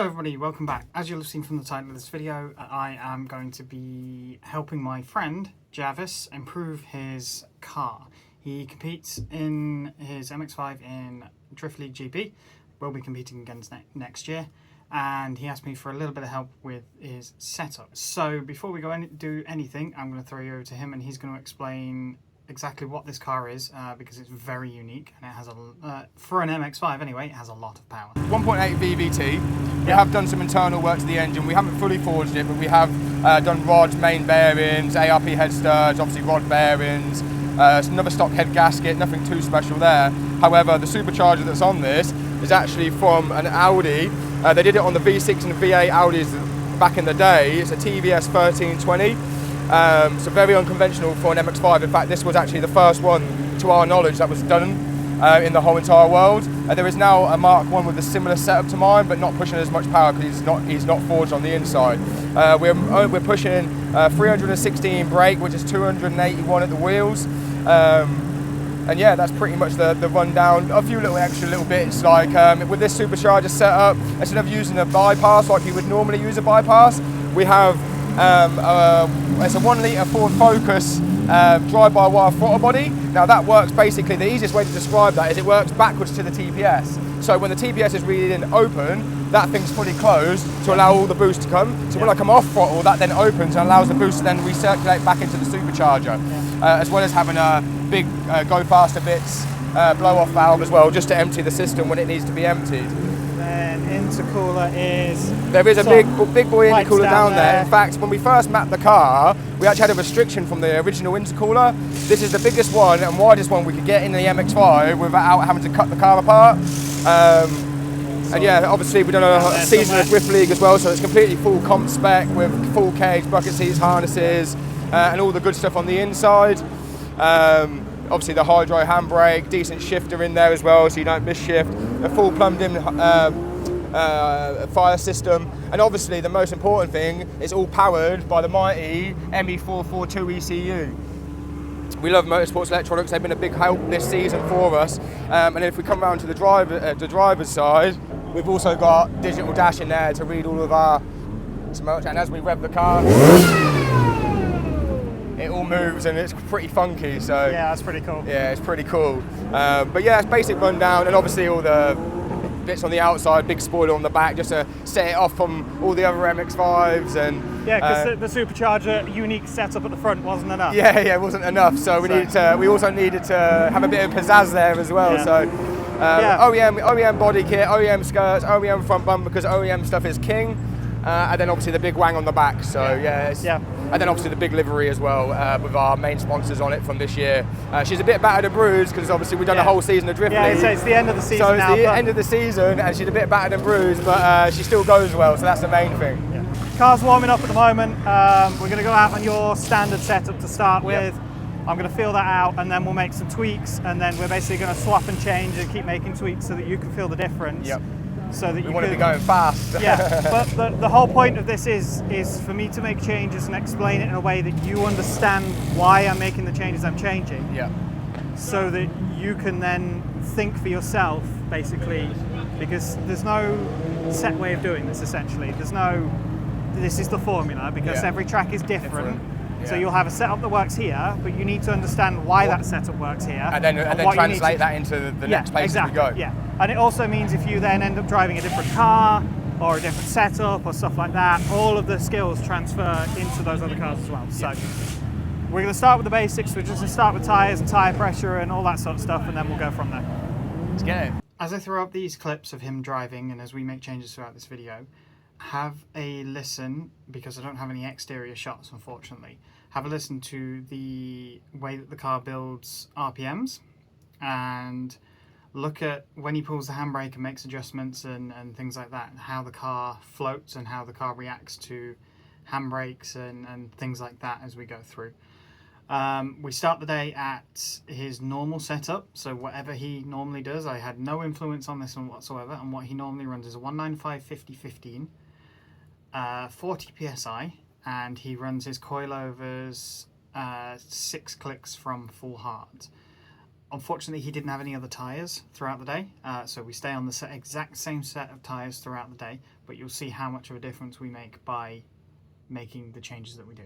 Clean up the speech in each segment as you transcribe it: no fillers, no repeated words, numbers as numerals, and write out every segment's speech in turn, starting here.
everybody, welcome back. As you'll have seen from the title of this video, I am going to be helping my friend Jarvis improve his car. He competes in his MX-5 in Drift League GP. We'll be competing against next year, and he asked me for a little bit of help with his setup. So before we go do anything, I'm going to throw you over to him and he's going to explain exactly what this car is, because it's very unique and it has for an MX-5 anyway, it has a lot of power. 1.8 VVT. We have done some internal work to the engine. We haven't fully forged it, but we have done rods, main bearings, ARP head studs, obviously rod bearings, another stock head gasket, nothing too special there. However, the supercharger that's on this is actually from an Audi. They did it on the V6 and V8 Audis back in the day. It's a TVS 1320. So very unconventional for an MX-5. In fact, this was actually the first one, to our knowledge, that was done in the whole entire world. There is now a Mark 1 with a similar setup to mine, but not pushing as much power because he's not forged on the inside. We're pushing 316 brake, which is 281 at the wheels. And yeah, that's pretty much the rundown. A few extra little bits, like with this supercharger setup, instead of using a bypass like you would normally use a bypass, we have it's a 1 litre Ford Focus drive-by-wire throttle body. Now that works basically, the easiest way to describe that is it works backwards to the TPS. So when the TPS is reading open, that thing's fully closed to allow all the boost to come. So when I come off throttle, that then opens and allows the boost to then recirculate back into the supercharger, as well as having a big go faster bits blow-off valve as well, just to empty the system when it needs to be emptied. Then intercooler is... There is a big boy intercooler down there. In fact, when we first mapped the car, we actually had a restriction from the original intercooler. This is the biggest one and widest one we could get in the MX-5 without having to cut the car apart. And yeah, obviously we've done a season of Drift League as well, so it's completely full comp spec with full cage, bucket seats, harnesses, and all the good stuff on the inside. Obviously the hydro handbrake, decent shifter in there as well, so you don't miss shift. A full plumbed in fire system, and obviously the most important thing, it's all powered by the mighty ME442 ECU. We love Motorsports Electronics. They've been a big help this season for us. And if we come around to the driver's side, we've also got digital dash in there to read all of our smoke. And as we rev the car, it all moves and it's pretty funky. So yeah, that's pretty cool. Yeah, it's pretty cool. But yeah, it's basic rundown, and obviously all the bits on the outside, big spoiler on the back, just to set it off from all the other MX-5s. And yeah, because the supercharger unique setup at the front wasn't enough. Yeah, it wasn't enough. So we also needed to have a bit of pizzazz there as well. Yeah. So OEM body kit, OEM skirts, OEM front bumper, because OEM stuff is king. And then obviously the big wang on the back. So and then obviously the big livery as well, with our main sponsors on it from this year. She's a bit battered and bruised because obviously we've done a whole season of Drift League. Yeah, so it's the end of the season now. So it's the end of the season and she's a bit battered and bruised, but she still goes well, so that's the main thing. Yeah. Car's warming up at the moment. We're going to go out on your standard setup to start with. Yep. I'm going to feel that out and then we'll make some tweaks, and then we're basically going to swap and change and keep making tweaks so that you can feel the difference. Yep. So that we want to be going fast. Yeah, but the whole point of this is for me to make changes and explain it in a way that you understand why I'm making the changes I'm changing. Yeah. So that you can then think for yourself, basically, because there's no set way of doing this. Essentially, this is the formula, because every track is different. So you'll have a setup that works here, but you need to understand why that setup works here. And then translate that into the next place we go. Yeah, and it also means if you then end up driving a different car or a different setup or stuff like that, all of the skills transfer into those other cars as well. So we're going to start with the basics. We're just going to start with tyres and tyre pressure and all that sort of stuff, and then we'll go from there. Let's get it. As I throw up these clips of him driving and as we make changes throughout this video, have a listen, because I don't have any exterior shots unfortunately, have a listen to the way that the car builds RPMs, and look at when he pulls the handbrake and makes adjustments and things like that, and how the car floats and how the car reacts to handbrakes and things like that as we go through. We start the day at his normal setup, so whatever he normally does. I had no influence on this one whatsoever, and what he normally runs is a 195 50/15, 40 psi, and he runs his coilovers 6 clicks from full hard. Unfortunately, he didn't have any other tyres throughout the day, so we stay on the exact same set of tyres throughout the day, but you'll see how much of a difference we make by making the changes that we do.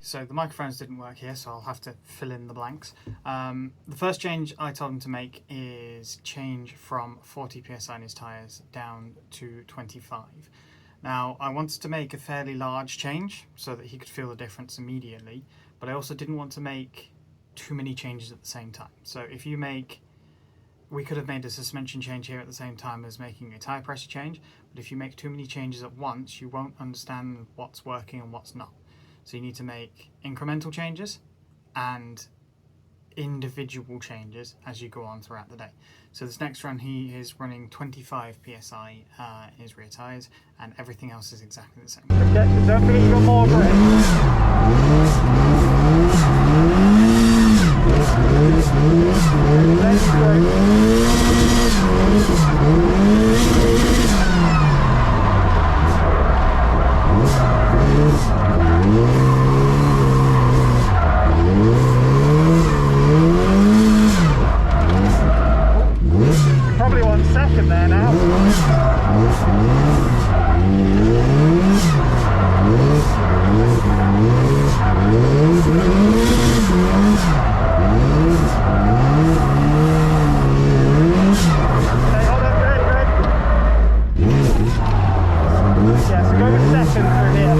So the microphones didn't work here, so I'll have to fill in the blanks. The first change I told him to make is change from 40 psi in his tyres down to 25. Now, I wanted to make a fairly large change so that he could feel the difference immediately, but I also didn't want to make too many changes at the same time. So if you make, we could have made a suspension change here at the same time as making a tyre pressure change, but if you make too many changes at once, you won't understand what's working and what's not. So you need to make incremental changes and individual changes as you go on throughout the day. So this next run he is running 25 psi in his rear tyres, and everything else is exactly the same. Okay, don't finish your more grip. Probably 1 second there now. Yeah, so go with second through here.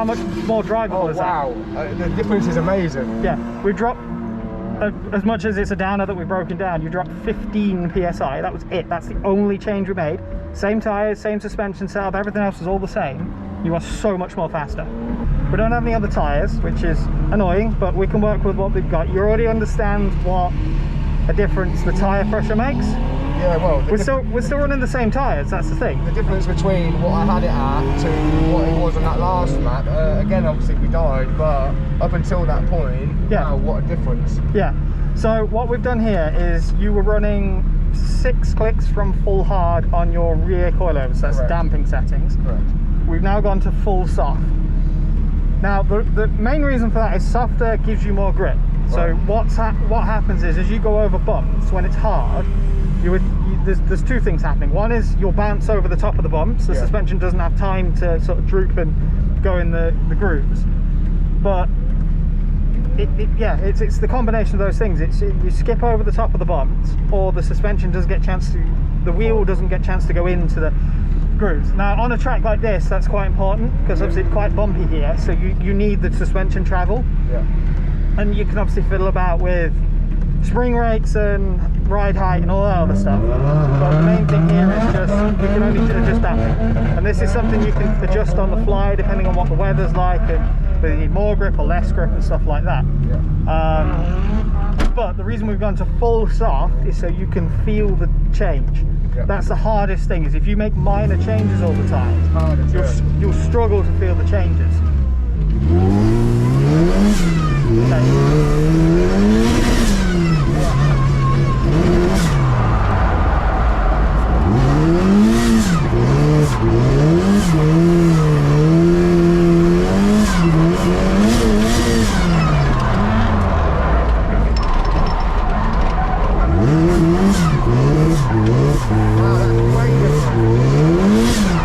how much more drivable Oh is wow, the difference is amazing. that? Yeah, we dropped, as much as it's a downer that we've broken down, you dropped 15 PSI, that was it. That's the only change we made. Same tyres, same suspension setup, everything else is all the same. You are so much more faster. We don't have any other tyres, which is annoying, but we can work with what we've got. You already understand what a difference the tyre pressure makes. Yeah, well, We're still running the same tyres, that's the thing. the difference between what I had it at to what it was on that last map, again, obviously we died, but up until that point, Yeah. wow, what a difference. Yeah, so what we've done here is you were running 6 clicks from full hard on your rear coilovers, that's Correct. damping settings. Correct. We've now gone to full soft. Now the main reason for that is softer gives you more grip. So Right. what happens is as you go over bumps, when it's hard, there's 2 things happening. One is you'll bounce over the top of the bumps. The Yeah. suspension doesn't have time to sort of droop and go in the grooves. But it's the combination of those things. You skip over the top of the bumps, or the suspension doesn't get a chance to, the wheel doesn't get a chance to go into the grooves. Now on a track like this, that's quite important because obviously it's quite bumpy here, so you need the suspension travel. Yeah. And you can obviously fiddle about with spring rates and ride height and all that other stuff, but the main thing here is just you can only adjust damping, and this is something you can adjust on the fly depending on what the weather's like and whether you need more grip or less grip and stuff like that. Yeah. But the reason we've gone to full soft is so you can feel the change. Yeah. That's the hardest thing, is if you make minor changes all the time, Harder to- you'll struggle to feel the changes. Okay. Wow, that's way different.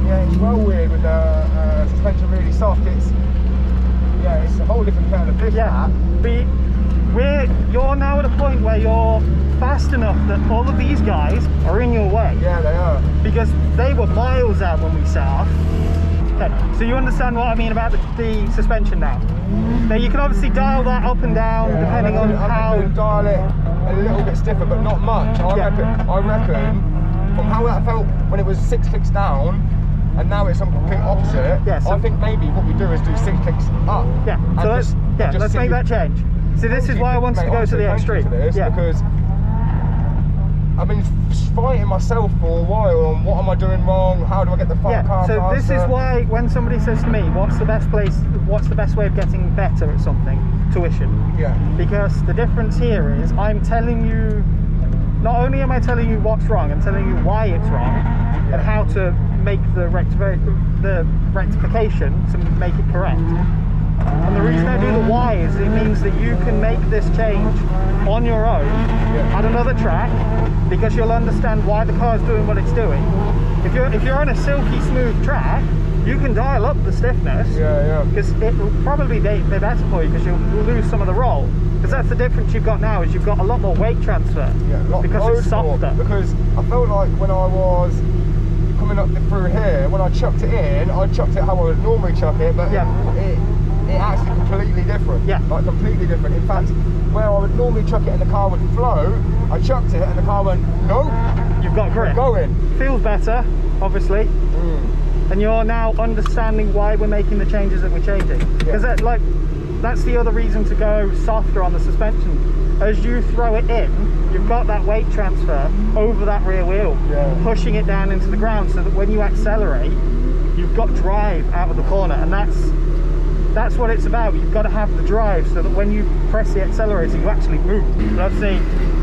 Yeah, it's well weird with the suspension really soft. It's a whole different kind of fish. Yeah, but you're now at a point where you're fast enough that all of these guys are in your way. Yeah, they are. Because they were miles out when we set off. Okay, so you understand what I mean about the suspension now. Now you can obviously dial that up and down depending on how. I'm going to dial it a little bit stiffer, but not much. I reckon from how that felt when it was 6 clicks down, and now it's on complete opposite. Yeah, so I think maybe what we do is do 6 clicks up. Yeah, and so let's see- make that change. See, this is why I wanted to go to the extreme. Yeah. Because I've been fighting myself for a while on what am I doing wrong, how do I get the car So faster. this is why when somebody says to me, what's the best way of getting better at something? Tuition. Yeah. Because the difference here is I'm telling you, not only am I telling you what's wrong, I'm telling you why it's wrong and how to make the rectification to make it correct. And the reason I do the why is it means that you can make this change on your own at another track, because you'll understand why the car's doing what it's doing. If you're on a silky smooth track, you can dial up the stiffness. Yeah. Because it will probably be better for you, because you'll lose some of the roll. Because that's the difference you've got now, is you've got a lot more weight transfer. Yeah, because it's softer. Because I felt like when I was coming up through here, when I chucked it in, I chucked it how I would normally chuck it, but it actually completely different. Yeah. Like completely different. In fact, where I would normally chuck it and the car would float, I chucked it and the car went, nope, You've got grip. going. Feels better, obviously. And you're now understanding why we're making the changes that we're changing. Because that's the other reason to go softer on the suspension. As you throw it in, you've got that weight transfer over that rear wheel, pushing it down into the ground, so that when you accelerate, you've got drive out of the corner. And that's what it's about. You've got to have the drive so that when you press the accelerator, you actually move. So obviously,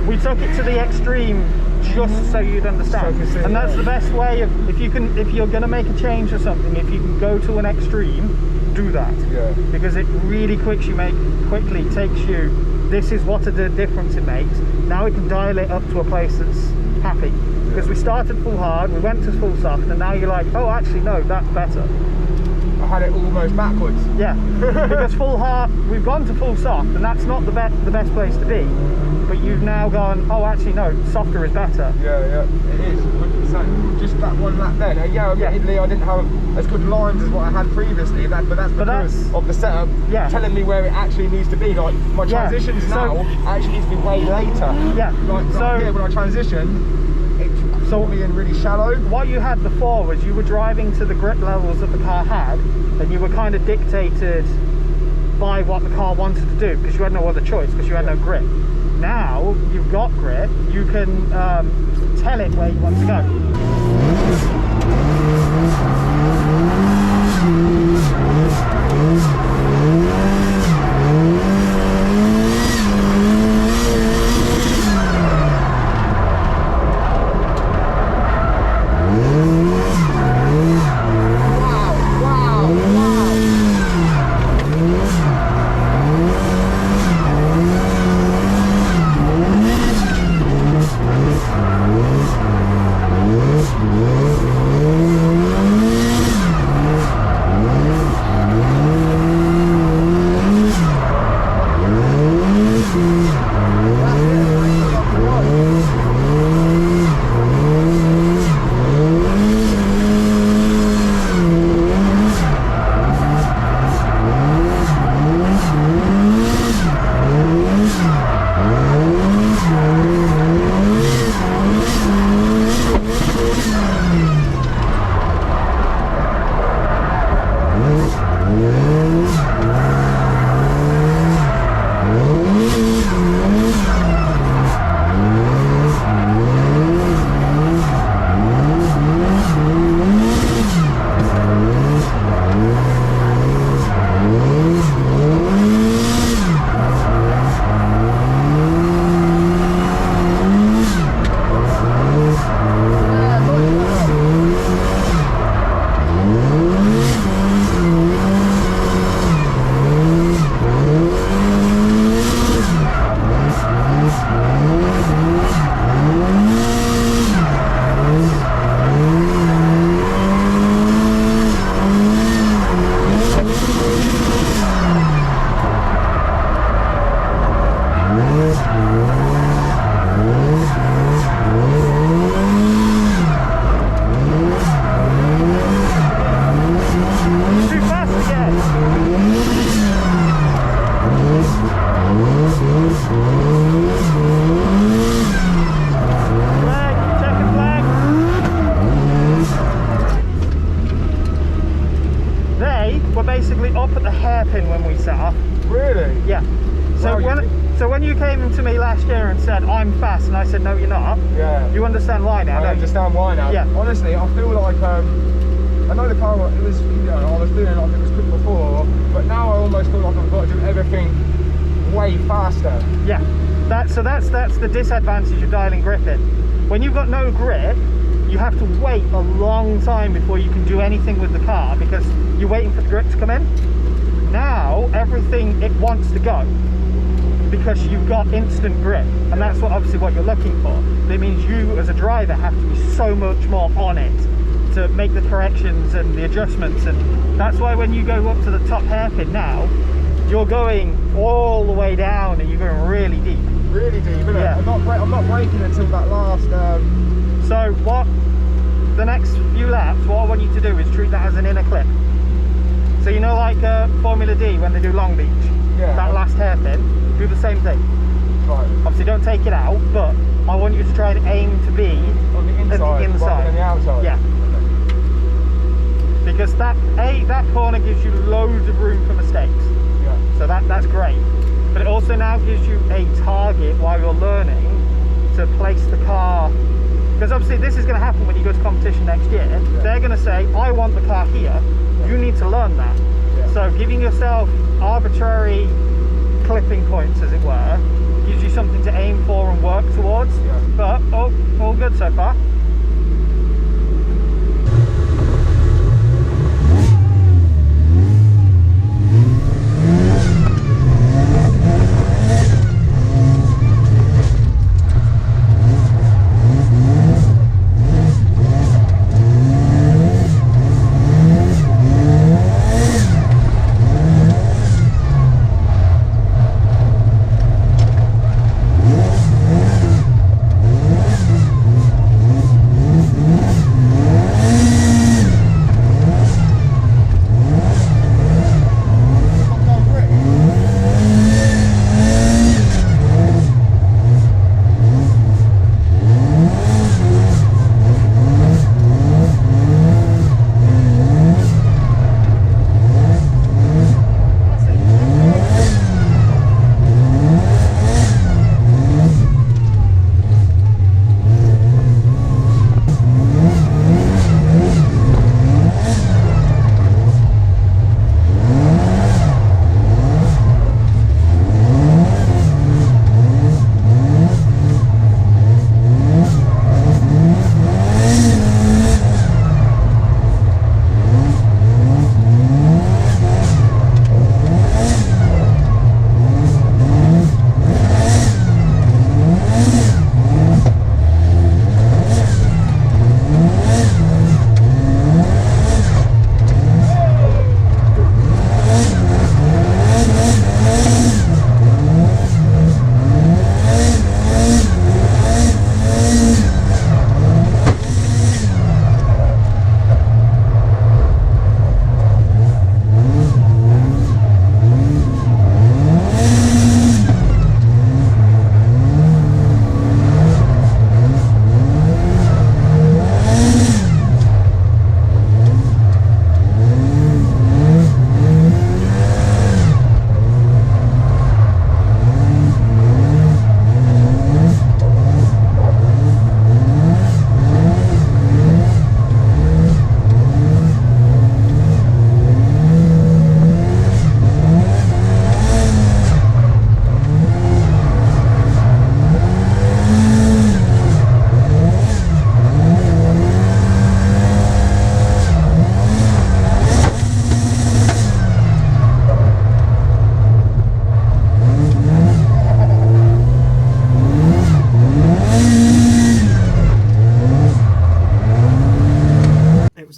we took it to the extreme just so you'd understand. And that's the best way of, if you're going to make a change or something, if you can go to an extreme, do that. Because it really quickly takes you, this is what a difference it makes. Now we can dial it up to a place that's happy. Because we started full hard, we went to full soft, and now you're like, oh, actually no, that's better. I had it almost backwards. Yeah, because full hard, we've gone to full soft, and that's not the best place to be. But you've now gone, oh, actually no, softer is better. Yeah, it is. 100%. Just that one lap then. Admittedly, I didn't have as good lines as what I had previously, but that's because of the setup telling me where it actually needs to be. Like my transitions now actually needs to be way later. Yeah. Like here when I transition, it's me in really shallow. What you had before was you were driving to the grip levels that the car had, and you were kind of dictated by what the car wanted to do because you had no other choice, because you had no grip. Now you've got grip, you can tell it where you want to go. when you came to me last year and said, I'm fast, and I said, no, you're not, you understand why now, I understand why now. Yeah. Honestly, I feel like, I know the car, it was, you know, I was feeling like it was quick before, but now I almost feel like I've got to do everything way faster. Yeah, that's the disadvantage of dialing grip in. When you've got no grip, you have to wait a long time before you can do anything with the car because you're waiting for the grip to come in. Now, everything, it wants to go because you've got instant grip, and that's obviously what you're looking for. It means you as a driver have to be so much more on it to make the corrections and the adjustments, and that's why when you go up to the top hairpin now, you're going all the way down and you're going really deep. Really deep, isn't it? Yeah. I'm not braking until that last... So what, the next few laps, what I want you to do is treat that as an inner clip. So you know, like Formula D when they do Long Beach, that last hairpin, do the same thing. Right. Obviously don't take it out, but I want you to try and aim to be On the at inside, the inside. rather than the outside? Yeah. Because that corner gives you loads of room for mistakes. Yeah. So that's great. But it also now gives you a target while you're learning to place the car. Because obviously this is going to happen when you go to competition next year. Yeah. They're going to say, I want the car here. Yeah. You need to learn that. Yeah. So giving yourself arbitrary clipping points, as it were, gives you something to aim for and work towards. Yeah. But all good so far.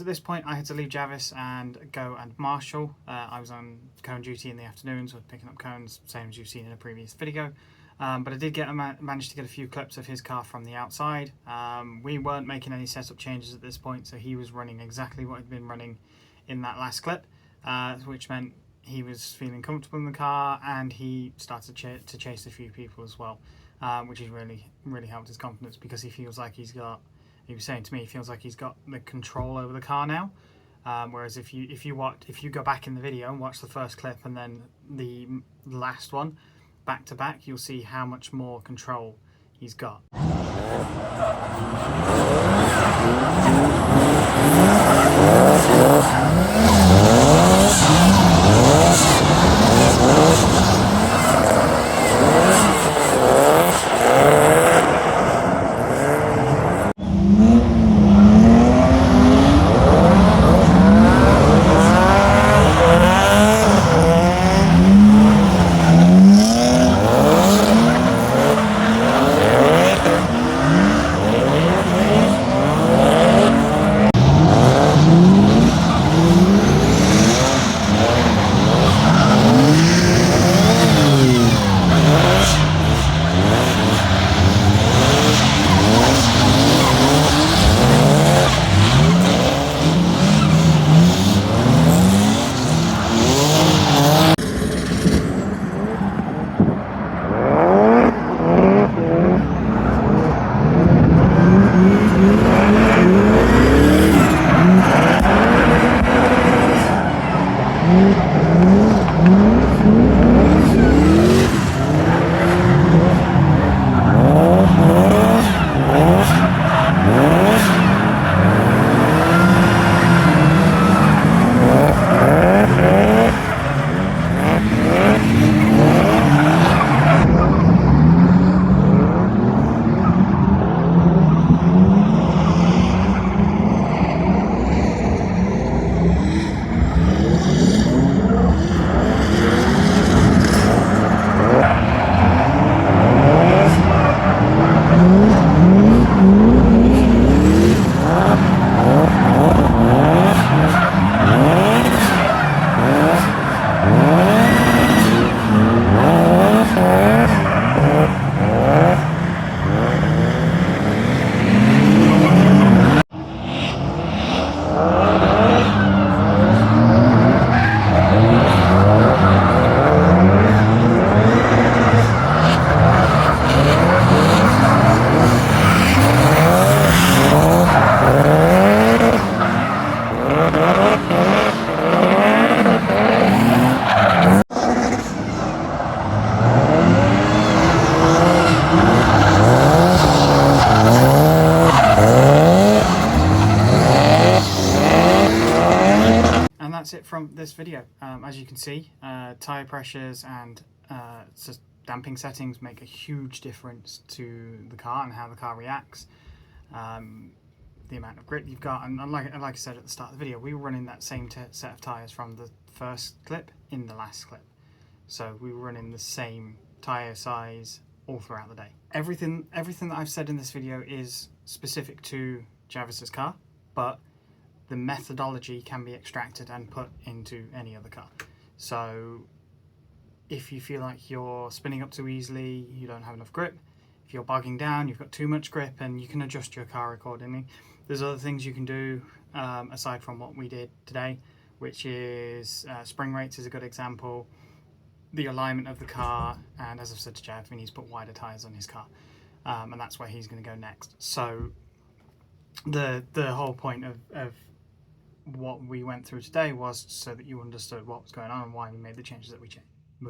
this point, I had to leave Javis and go and Marshall. I was on cone duty in the afternoon, so picking up cones, same as you've seen in a previous video. But I did manage to get a few clips of his car from the outside. We weren't making any setup changes at this point, so he was running exactly what he'd been running in that last clip, which meant he was feeling comfortable in the car, and he started to chase a few people as well, which has really helped his confidence, because he feels like he was saying to me, he feels like he's got the control over the car now. Whereas if you go back in the video and watch the first clip and then the last one back to back, you'll see how much more control he's got. That's it from this video. As you can see, tire pressures and damping settings make a huge difference to the car and how the car reacts. The amount of grip you've got, and like I said at the start of the video, we were running that same set of tires from the first clip in the last clip, so we were running the same tire size all throughout the day. Everything that I've said in this video is specific to Javis's car, but the methodology can be extracted and put into any other car. So if you feel like you're spinning up too easily, you don't have enough grip, if you're bogging down, you've got too much grip, and you can adjust your car accordingly. There's other things you can do aside from what we did today, which is spring rates is a good example, the alignment of the car, and as I've said to Jav, he needs to put wider tyres on his car, and that's where he's going to go next. So the whole point of what we went through today was so that you understood what was going on and why we made the changes that we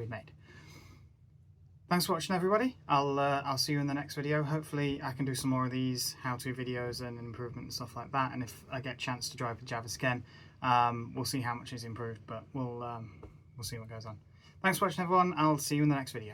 made. Thanks for watching, everybody. I'll see you in the next video. Hopefully I can do some more of these how-to videos and improvement and stuff like that, and if I get a chance to drive with Javis again, we'll see how much is improved, but we'll see what goes on. Thanks for watching, everyone. I'll see you in the next video.